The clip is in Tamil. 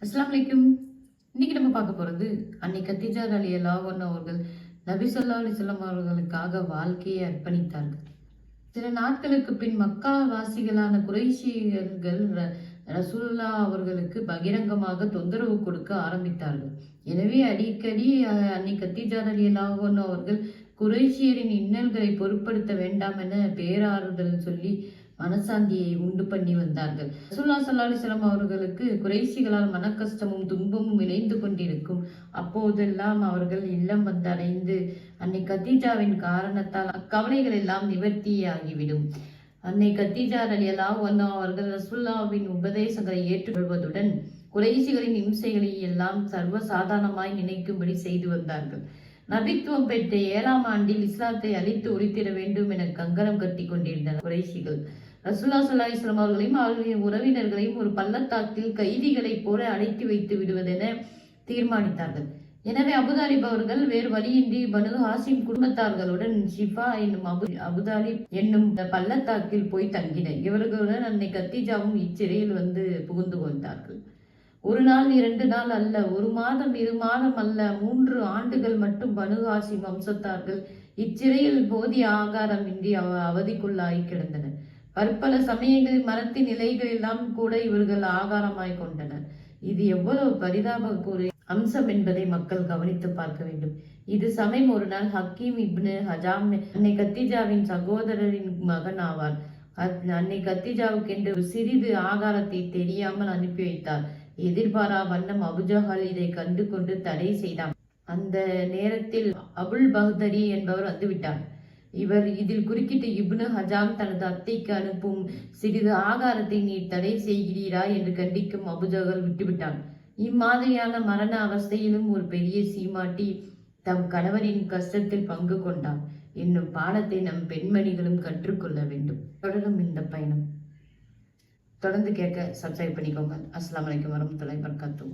அஸ்ஸலாமு அலைக்கும். இன்னைக்கு நம்ம பார்க்க போறது அன்னை கத்தீஜா ரலியல்லாஹு அன்ஹா அவர்கள் நபி ஸல்லல்லாஹு அலைஹி வஸல்லம் அவர்களுக்காக வாழ்க்கையை அர்ப்பணித்தார்கள். சில நாட்களுக்கு பின் மக்கா வாசிகளான குறைஷியர்கள் ரசூலுல்லாஹ் அவர்களுக்கு பகிரங்கமாக தொந்தரவு கொடுக்க ஆரம்பித்தார்கள். எனவே அடிக்கடி அன்னை கத்தீஜா ரலியல்லாஹு அன்ஹா அவர்கள் குறைஷியரின் இன்னல்களை பொருட்படுத்த வேண்டாம் என பேராறுதல் சொல்லி மனசாந்தியை உண்டு பண்ணி வந்தார்கள். ரசூலுல்லாஹி ஸல்லல்லாஹு அலைஹி வஸல்லம் அவர்களுக்கு குறைஷிகளால் மனக்கஷ்டமும் துன்பமும் இணைந்து கொண்டிருக்கும். அப்போதெல்லாம் அவர்கள் இல்லம் வந்தடைந்து அன்னை கத்தீஜாவின் காரணத்தால் அக்கவலைகள் எல்லாம் நிவர்த்தியாகிவிடும். அன்னை கத்தீஜா ரலியல்லாஹு அன்ஹா அவர்கள் ரசூலுல்லாஹ்வின் உபதேசங்களை ஏற்றுக்கொள்வதுடன் குறைஷிகளின் இம்சைகளை எல்லாம் சர்வசாதாரணமாய் நினைக்கும்படி செய்து வந்தார்கள். நபித்துவம் பெற்ற 7ஆம் ஆண்டில் இஸ்லாத்தை அழித்து ஒழித்திட வேண்டும் என கங்கணம் கட்டி கொண்டிருந்தனர் குறைஷிகள். ரசூலுல்லாஹி ஸல்லல்லாஹு அலைஹி வஸல்லம் அவர்களையும் அவர்களின் உறவினர்களையும் ஒரு பள்ளத்தாக்கில் கைதிகளைப் போல அடைத்து வைத்து விடுவதென தீர்மானித்தார்கள். எனவே அபுதாலிப் அவர்கள் வேறு வழியின்றி பனு ஹாசிம் குடும்பத்தார்களுடன் ஷிஃபா என்னும் அபுதாலிப் என்னும் பள்ளத்தாக்கில் போய் தங்கினர். இவர்களுடன் அன்னை கத்தீஜாவும் இச்சிறையில் வந்து புகுந்து கொண்டார்கள். 1 நாள் 2 நாள் அல்ல, 1 மாதம் 2 மாதம் அல்ல, 3 ஆண்டுகள் மட்டும் பனு ஹாசிம் வம்சத்தார்கள் இச்சிறையில் போதிய ஆகாரமின்றி அவதிக்குள்ளாகி கிடந்தனர். பற்பல சமயங்களில் மரத்தின் இலைகள் எல்லாம் கூட இவர்கள் ஆகாரமாய் கொண்டனர். இது எவ்வளவு பரிதாபக்கூடிய அம்சம் என்பதை மக்கள் கவனித்து பார்க்க வேண்டும். இது சமயம் ஒரு நாள் ஹக்கீம் இப்னு ஹஜாம் அன்னை கத்தீஜாவின் சகோதரரின் மகன் ஆவார். அன்னை கத்தீஜாவுக்கென்று சிறிது ஆகாரத்தை தெரியாமல் அனுப்பி வைத்தார். எதிர்பாரா வண்ணம் அபுஜஹல் இதை கண்டு கொண்டு தடை செய்தான். அந்த நேரத்தில் அபுல் பஹ்தரி என்பவர் வந்துவிட்டார். இவர் இதில் குறுக்கிட்டு இப்னு ஹஜாம் தனது அத்தைக்கு அனுப்பும் சிறிது ஆகாரத்தை நீர் தடை செய்கிறீரா என்று கண்டிக்கும் அபுஜஹல் விட்டுவிட்டான். இம்மாதிரியான மரண அவஸ்தையிலும் ஒரு பெரிய சீமாட்டி தம் கணவரின் கஷ்டத்தில் பங்கு கொண்டார் என்னும் பாடத்தை நம் பெண்மணிகளும் கற்றுக்கொள்ள வேண்டும். தொடரும் இந்த பயணம். தொடர்ந்து கேட்க சப்ஸ்கிரைப் பண்ணிக்கோங்க. அஸ்ஸலாமு அலைக்கும் வரஹ்மத்துல்லாஹி வபரகாத்துஹு.